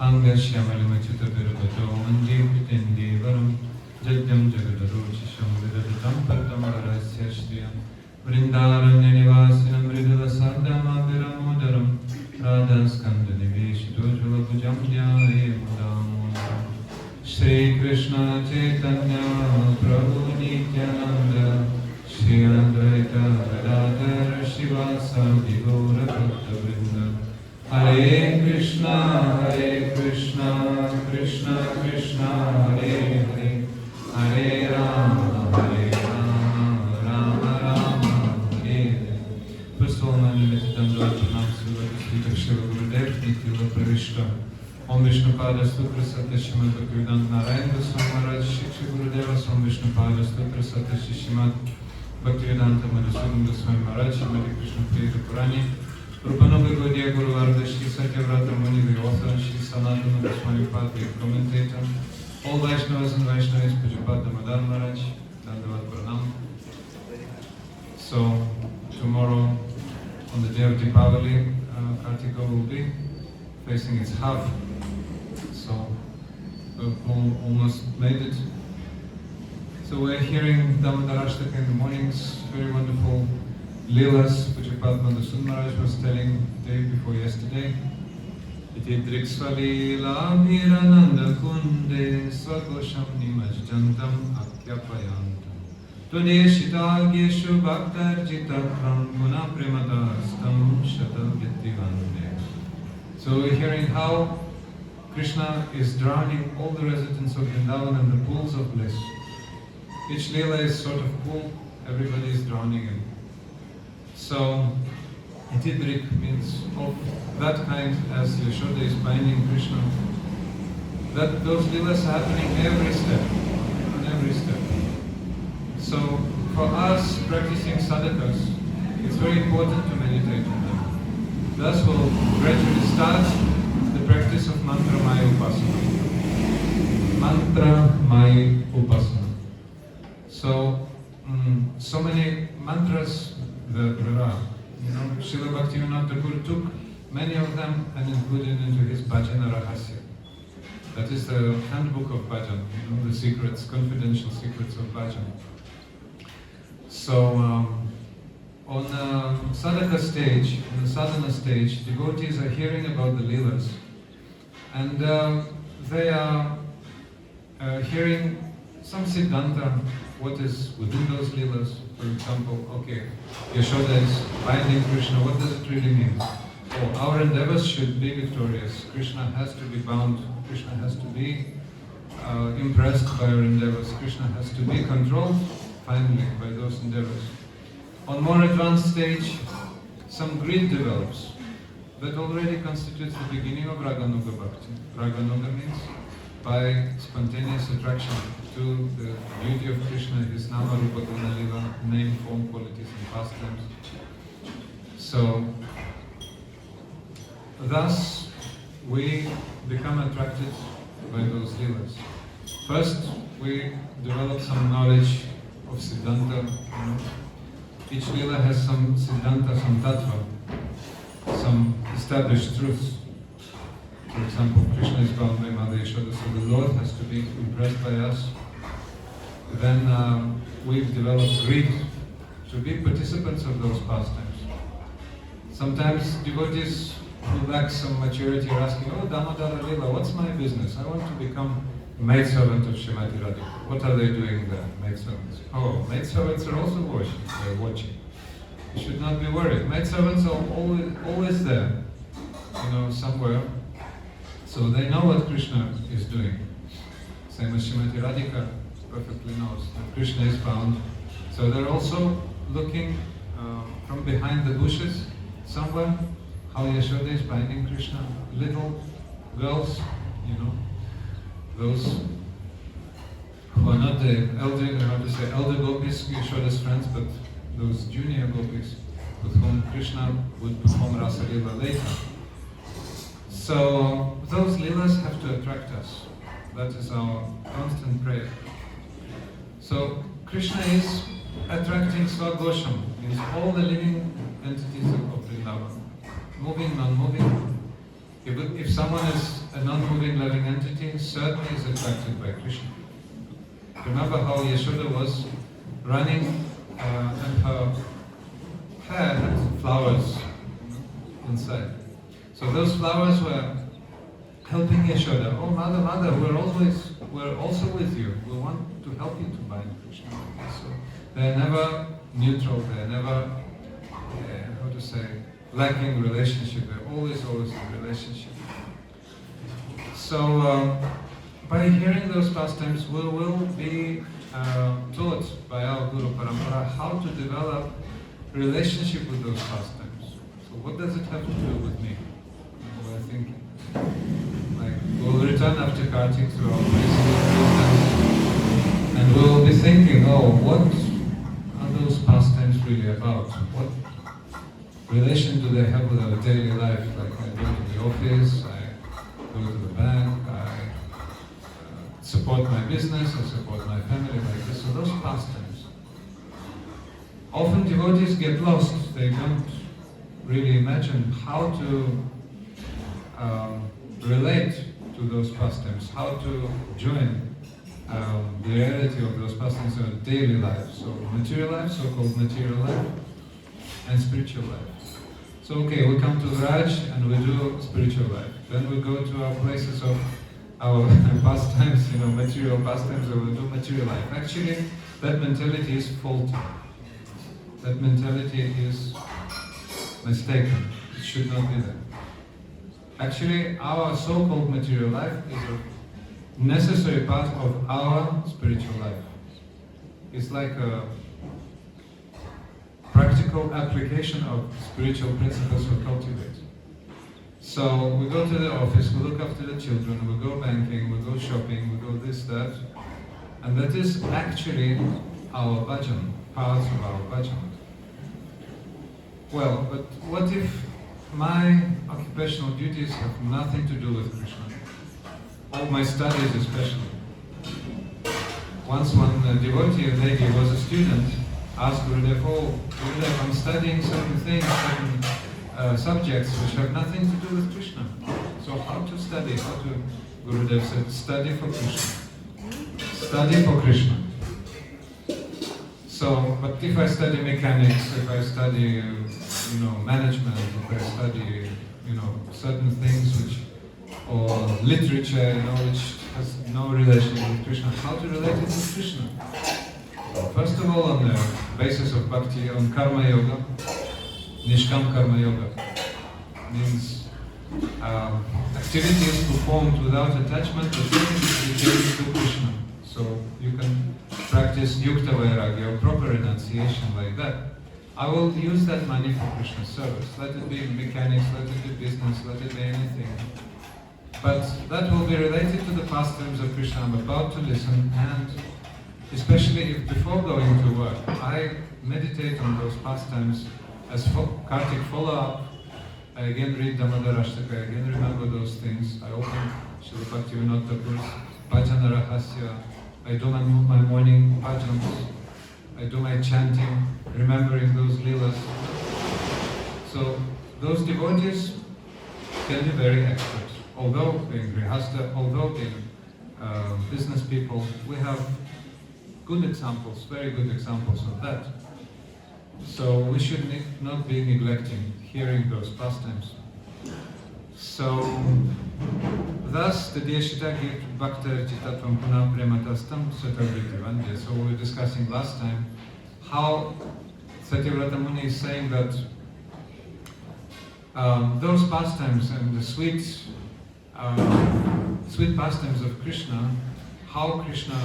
Angashyamalimachutabirabhato Manjeepitindevaram Jadyam Jagadarochisham Vidadatam Partam Varasya Shriyam Vrindaranyanivasinam Mridulasadamaviram Radhaskandhaniveshidojvalabhujam Jnane Mudamodaram Shri Krishna Chaitanya Prabhu Nityananda Shri Advaita Gadadhara Shivasadi Gaura Bhaktavrinda Hare Krishna Krishna Krishna Hare Hare Hare Rama Rama Rama Hare Hare. First of all, my name is Dandava Pranam Srila Shiva Gurudev Nitila Pravishta Om Vishnupada Sutra Satya Shrimad Bhaktivedanta Narayana Goswami Maharaj Shri Gurudeva Om Vishnupada Sutra Satya Shrimad Bhaktivedanta Madhusudan Goswami Maharaj Shrimati Krishna Priyata Purani Rupanova Gaudiya Guru Varda Shri Satyavrata Muni, the author, Shri Sanatana Goswami Pad, the commentator, all Vaishnavas and Vaishnavis, Pujapata Madan Maharaj, Dandavat Pranam. So, tomorrow, on the day of Deepavali, Kartika will be facing its half. So, we've almost made it. So, we're hearing Damodarashtaka in the mornings, very wonderful Leelas, which Madhusudan Maharaj was telling the day before yesterday. Iti driksvalila bhirananda kunde svagosham nimajjantam akyapayantam Tudeshita geshu bhaktar jitakram guna prematastam shatavyattivande. So we're hearing how Krishna is drowning all the residents of Vrindavan in the pools of bliss. Each Leela is sort of pool, everybody is drowning in. So, Itidrik means of that kind as Yashoda is binding Krishna. That those leelas are happening every step, on every step. So, for us practicing sadhakas, it's very important to meditate on them. Thus we'll gradually start the practice of mantra maya upasana. Mantra maya upasana. So, so many mantras there are. Srila Bhaktivinoda Thakur took many of them and included into his Bhajana Rahasya. That is the handbook of bhajan, the secrets, confidential secrets of bhajan. So, on the sadhaka stage, on the sadhana stage, devotees are hearing about the leelas, and they are hearing some siddhanta, what is within those leelas. For example, okay, Yashoda is binding Krishna, what does it really mean? Oh, our endeavors should be victorious. Krishna has to be bound. Krishna has to be impressed by our endeavors. Krishna has to be controlled, finally, by those endeavors. On more advanced stage, some greed develops. That already constitutes the beginning of Raganuga Bhakti. Raganuga means by spontaneous attraction to the beauty of Krishna, his Nama, Rupa, Guna, Lila, name, form, qualities and pastimes. So, thus we become attracted by those leelas. First, we develop some knowledge of Siddhanta. Each leela has some Siddhanta, some Tattva, some established truths. For example, Krishna is bound by Mother Yashoda, so the Lord has to be impressed by us. Then we've developed greed to be participants of those pastimes. Sometimes devotees who lack some maturity are asking, oh, Damodara Leela, what's my business? I want to become a maidservant of Srimati Radhika. What are they doing there, maidservants? Oh, maidservants are also watching. You should not be worried. Maidservants are always there, somewhere. So they know what Krishna is doing. Same as Srimati Radhika perfectly knows that Krishna is bound. So they're also looking from behind the bushes somewhere how Yashoda is binding Krishna. Little girls, those who are not the elder gopis, Yashoda's friends, but those junior gopis with whom Krishna would perform Rasa Leela later. So those leelas have to attract us. That is our constant prayer. So Krishna is attracting Swagosham, means all the living entities of Vrindavan. Moving, non-moving. If someone is a non-moving living entity, certainly is attracted by Krishna. Remember how Yashoda was running and her hair had flowers inside. So those flowers were helping Yashoda. Oh, mother, we're also with you. We want to help you to bind Krishna. So they're never neutral. They're never, how to say, lacking relationship. They're always in relationship. So by hearing those pastimes, we will be taught by our Guru Parampara how to develop relationship with those pastimes. So what does it have to do with me? What I think, like, we'll return after Kartik to our place, and we'll be thinking, oh, what are those pastimes really about? What relation do they have with our daily life? Like, I go to the office, I go to the bank, I support my business, I support my family, like this. So those pastimes. Often devotees get lost. They don't really imagine how to relate to those pastimes, how to join the reality of those pastimes in our daily life. So material life, so-called material life, and spiritual life. So okay, we come to Raj and we do spiritual life. Then we go to our places of our pastimes, material pastimes, and we do material life. Actually, that mentality is faulty. That mentality is mistaken. It should not be there. Actually, our so-called material life is a necessary part of our spiritual life. It's like a practical application of spiritual principles we cultivate. So we go to the office, we look after the children, we go banking, we go shopping, we go this, that, and that is actually our bhajan, parts of our bhajan. Well, but what if my occupational duties have nothing to do with Krishna? All my studies especially. Once one devotee, a lady, was a student, asked Gurudev, oh, Gurudev, I'm studying certain things, certain subjects which have nothing to do with Krishna. So how to study? Gurudev said, study for Krishna. Study for Krishna. So, but if I study mechanics, if I study, management, if I study, certain things which, or literature, which has no relation with Krishna, how to relate it with Krishna? First of all, on the basis of bhakti, on karma yoga, nishkam karma yoga, means activities performed without attachment, but dedicated to Krishna. So you can practice yukta vairagya, or proper renunciation like that. I will use that money for Krishna's service. Let it be mechanics, let it be business, let it be anything. But that will be related to the pastimes of Krishna I'm about to listen, and especially if before going to work, I meditate on those pastimes as Kartik follow-up. I again read Damodara Ashtaka, I again remember those things. I open Srila Bhaktivinoda Thakur's Bhajana Rahasya. I do my morning bhajans. I do my chanting, remembering those leelas. So those devotees can be very expert. Although being grihasta, although being business people, we have good examples, very good examples of that. So we should not be neglecting hearing those pastimes. So thus the Deshita gives Bhakta Chitatvam Puna Prematastam Satavriti Vandya. So we were discussing last time how Satyavrata Muni is saying that those pastimes and the sweet pastimes of Krishna, how Krishna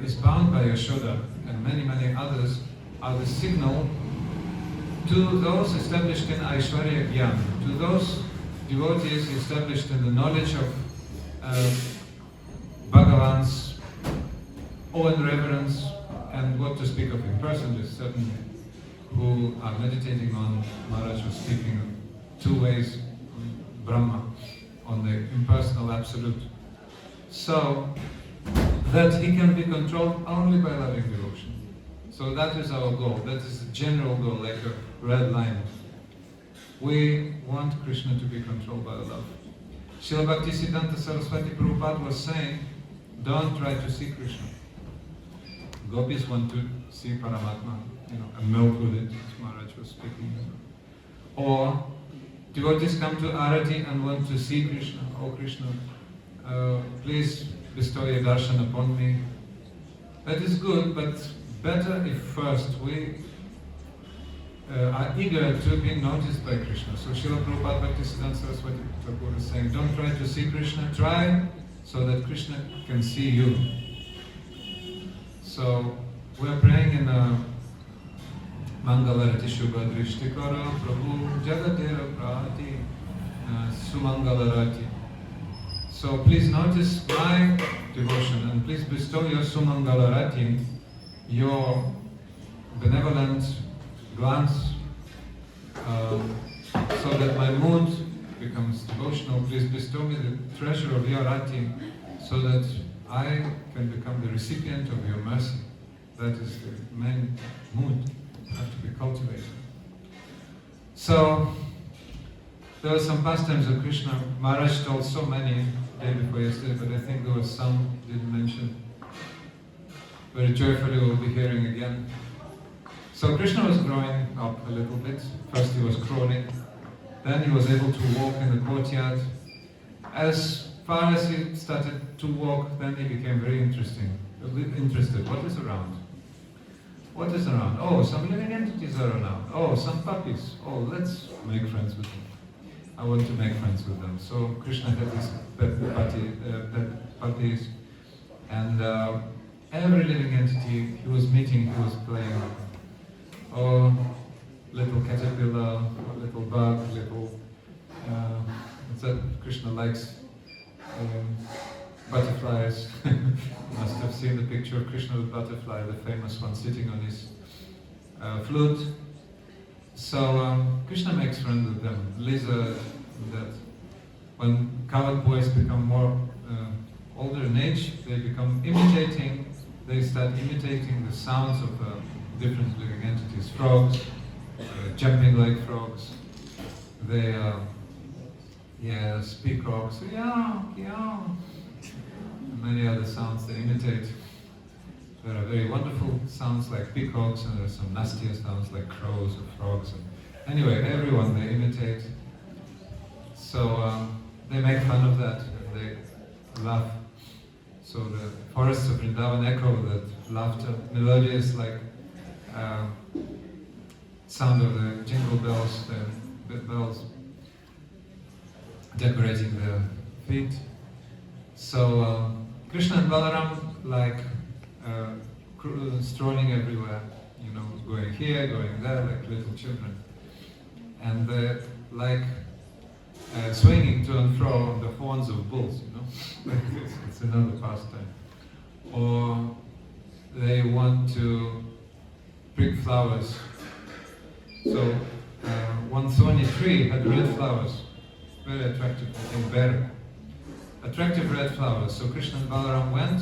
is bound by Yashoda and many others, are the signal to those established in Aishwarya Gyan, to those devotees established in the knowledge of Bhagavan's awe and reverence, and what to speak of impersonalists, certainly, who are meditating on, Maharaj was speaking of 2 ways, Brahma, on the impersonal absolute. So, that he can be controlled only by loving devotion. So that is our goal, that is the general goal, like a red line. We want Krishna to be controlled by love. Srila Bhaktisiddhanta Saraswati Prabhupada was saying, don't try to see Krishna. Gopis want to see Paramatma, and melt with it, as Maharaj was speaking. Or devotees come to Arati and want to see Krishna. Oh Krishna, please bestow your darshan upon me. That is good, but better if first we are eager to be noticed by Krishna. So Srila Prabhupada Bhaktisiddhanta Saraswati Thakur is saying, don't try to see Krishna, try so that Krishna can see you. So we're praying in Mangalarati Shubha Drishtikara Prabhu Jagatera Prati Sumangalarati. So please notice my devotion and please bestow your Sumangalarati, your benevolent glance, so that my mood becomes devotional. Please bestow me the treasure of your rati, so that I can become the recipient of your mercy. That is the main mood that have to be cultivated. So there were some pastimes of Krishna. Maharaj told so many day before yesterday, but I think there was some didn't mention. Very joyfully we'll be hearing again. So Krishna was growing up a little bit. First he was crawling, then he was able to walk in the courtyard. As far as he started to walk, then he became very interested. What is around? What is around? Oh, some living entities are around. Oh, some puppies. Oh, let's make friends with them. I want to make friends with them. So Krishna had these pet puppies, and every living entity he was meeting, he was playing with. Oh, little caterpillar, little bug, little... what's that? Krishna likes butterflies. You must have seen the picture of Krishna with butterfly, the famous one sitting on his flute. So Krishna makes friends with them. Lisa, that when coward boys become more older in age, they become imitating. They start imitating the sounds of different living entities. Frogs, jumping like frogs. They, peacocks, yeah. And many other sounds they imitate. There are very wonderful sounds like peacocks, and there are some nastier sounds like crows or frogs. And anyway, everyone they imitate. So they make fun of that, and they laugh. So the forests of Vrindavan echo that laughter, melodious like sound of the jingle bells, the bells decorating the feet. So Krishna and Balaram like strolling everywhere, going here, going there, like little children. And they're like swinging to and fro on the horns of bulls, like this. It's another pastime. Or they want to pick flowers. So one thorny tree had red flowers, very attractive, in berry. Attractive red flowers. So Krishna and Balaram went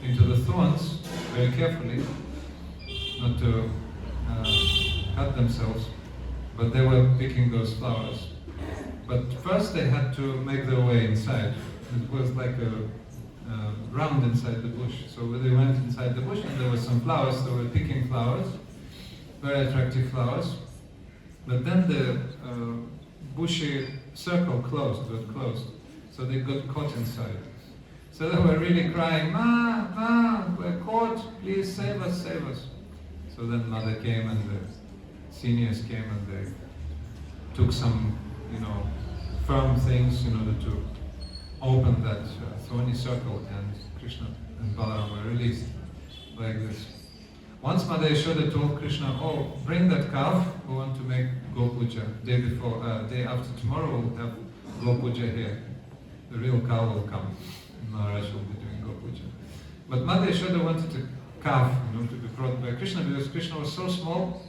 into the thorns very carefully, not to cut themselves, but they were picking those flowers. But first they had to make their way inside. It was like a round inside the bush. So they went inside the bush and there were some flowers. They were picking flowers, very attractive flowers. But then the bushy circle got closed. So they got caught inside. So they were really crying, Ma, we're caught, please save us, save us. So then mother came and the seniors came and they took some, firm things in order to open that thorny circle, and Krishna and Balaram were released like this. Once Mother Yashoda told Krishna, oh, bring that calf, we want to make Gopuja. Day after tomorrow we'll have Gopuja here. The real cow will come. Maharaj will be doing Gopuja. But Mother Yashoda wanted a calf, to be brought by Krishna, because Krishna was so small.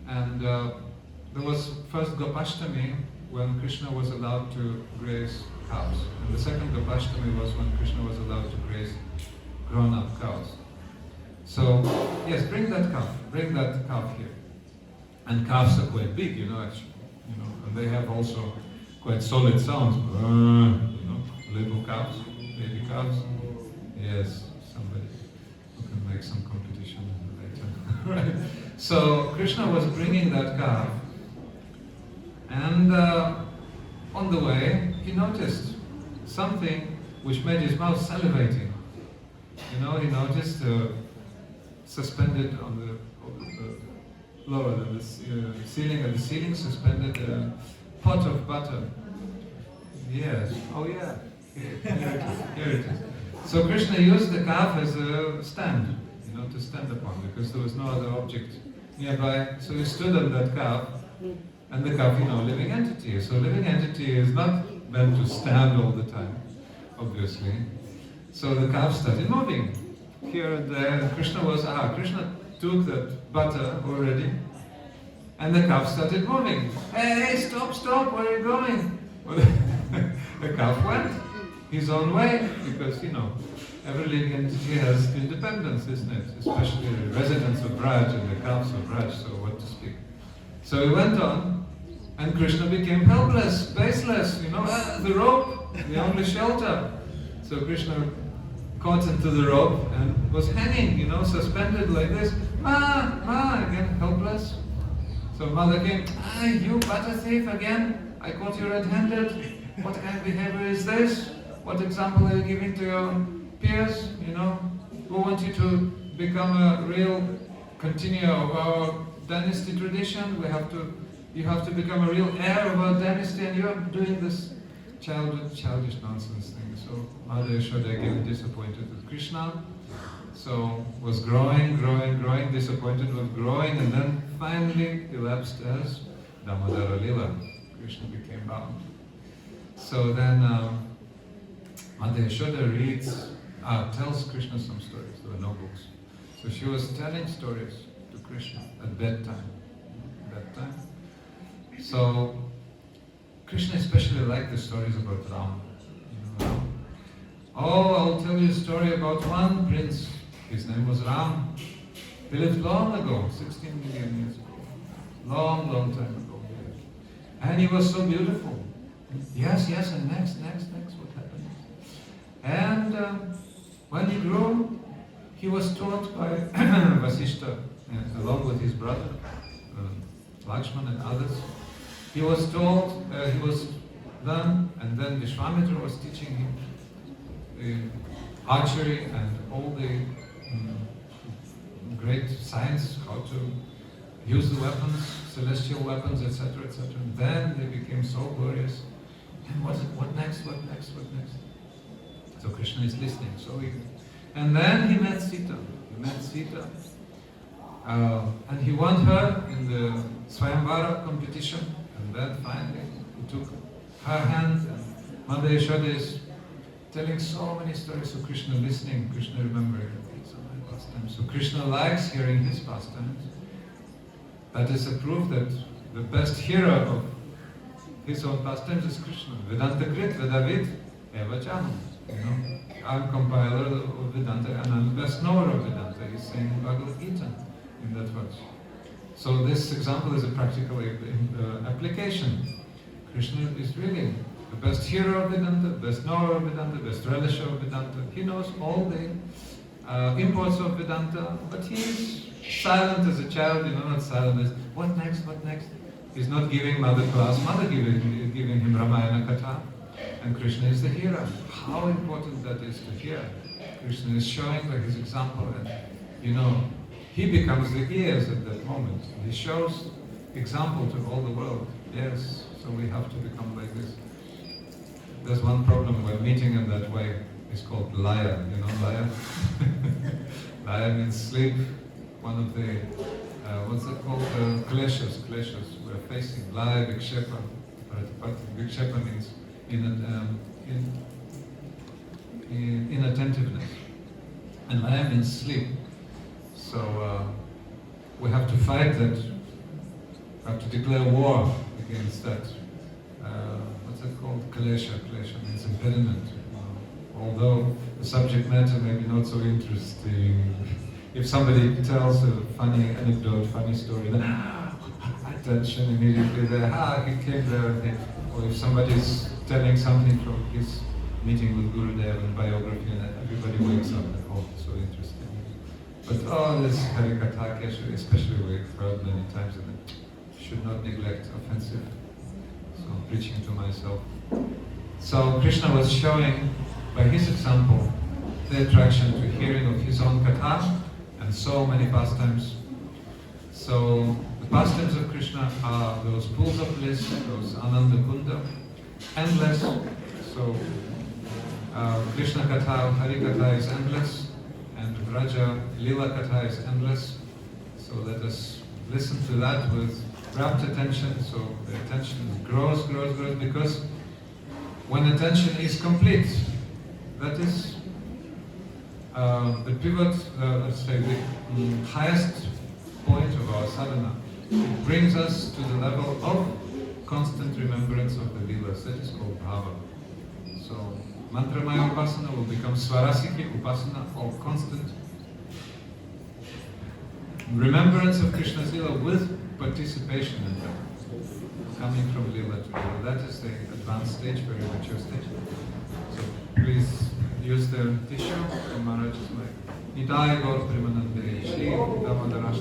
And there was first Gopashtami, when Krishna was allowed to graze cows. And the second Gopashtami was when Krishna was allowed to graze grown-up cows. So, yes, bring that calf here. And calves are quite big, actually. And they have also quite solid sounds. Little calves, baby calves. Yes, somebody who can make some competition later. Right? So Krishna was bringing that calf, and on the way he noticed something which made his mouth salivating. He noticed suspended on the lower than the ceiling, at the ceiling suspended a pot of butter. Yes. Oh yeah. Here it is. So Krishna used the calf as a stand, to stand upon, because there was no other object nearby. So he stood on that calf, and the calf, living entity. So living entity is not meant to stand all the time, obviously. So the calf started moving here and there, and Krishna took that butter already, and the calf started moving. Hey, stop, where are you going? Well, the calf went his own way, because, every living entity has independence, isn't it? Especially the residents of Braj and the calves of Braj, so what to speak. So he went on, and Krishna became helpless, baseless, the rope, the only shelter. So Krishna caught into the rope and was hanging, suspended like this. Ma, again, helpless. So mother came, you butter thief again? I caught you red-handed. What kind of behavior is this? What example are you giving to your peers, who want you to become a real continuer of our dynasty tradition? You have to become a real heir of our dynasty, and you're doing this childish nonsense thing. So Mother Yashoda again disappointed with Krishna. So was growing, disappointed with growing, and then finally elapsed as Damodara Lila. Krishna became bound. So then Mother Yashoda tells Krishna some stories. There were no books. So she was telling stories to Krishna at bedtime. So Krishna especially liked the stories about Ram. I'll tell you a story about one prince. His name was Ram. He lived long ago, 16 million years ago. Long time ago. And he was so beautiful. Yes, and next, what happened? And when he grew, he was taught by Vasishta, along with his brother, Lakshman and others. He was taught, he was done, and then Vishwamitra was teaching him archery and all the great science, how to use the weapons, celestial weapons, etc., etc. And then they became so glorious. And what next? So Krishna is listening, so eager. And then he met Sita. And he won her in the Swayamvara competition. And then finally he took her hand, and Mother Yashoda is telling so many stories. So Krishna listening, Krishna remembering these are my pastimes. So Krishna likes hearing his pastimes. That is a proof that the best hearer of his own pastimes is Krishna. Vedanta Krit, Vedavid, Eva Chaham. I'm compiler of Vedanta and I'm the best knower of Vedanta. He's saying in Bhagavad Gita in that verse. So this example is a practical application. Krishna is really the best hearer of Vedanta, best knower of Vedanta, best relisher of Vedanta. He knows all the imports of Vedanta, but he's silent as a child, not silent as, what next? He's not giving Mother class, Mother giving him Ramayana Katha. And Krishna is the hearer. How important that is to hear. Krishna is showing by his example, and he becomes the ears at that moment. He shows example to all the world. Yes, so we have to become like this. There's one problem when meeting in that way. It's called laya. Laya? Laya means sleep. One of the, what's it called? Kleshas. We're facing laya, vikshepa. Vikshepa means inattentiveness. And laya means sleep. So we have to fight that. We have to declare war against that. What's it called? Klesha. Klesha means impediment. Although the subject matter may be not so interesting. If somebody tells a funny anecdote, funny story, then I attention immediately there. He came there, or if somebody's telling something from his meeting with Gurudev and biography, and everybody wakes up and oh, so interesting. But all this Harikatha, especially we've heard many times, and should not neglect offensive. So I'm preaching to myself. So Krishna was showing by his example the attraction to hearing of his own katha and so many pastimes. So the pastimes of Krishna are those pools of bliss, those Ananda Kunda, endless. So Krishna Katha, Hari Katha is endless, and Vraja Lila Katha is endless. So let us listen to that with rapt attention. So the attention grows, because when attention is complete, that is the pivot, let's say the highest point of our sadhana. It brings us to the level of constant remembrance of the Leelas. That is called bhava. So Mantramaya Upasana will become Swarasiki Upasana, or constant remembrance of Krishna's Leela with participation in them, coming from Leela to Leela. That is the advanced stage, very mature stage. So please use the tissue, and Maharaj is like, Nitai Gaur Premanande, Shri Damodara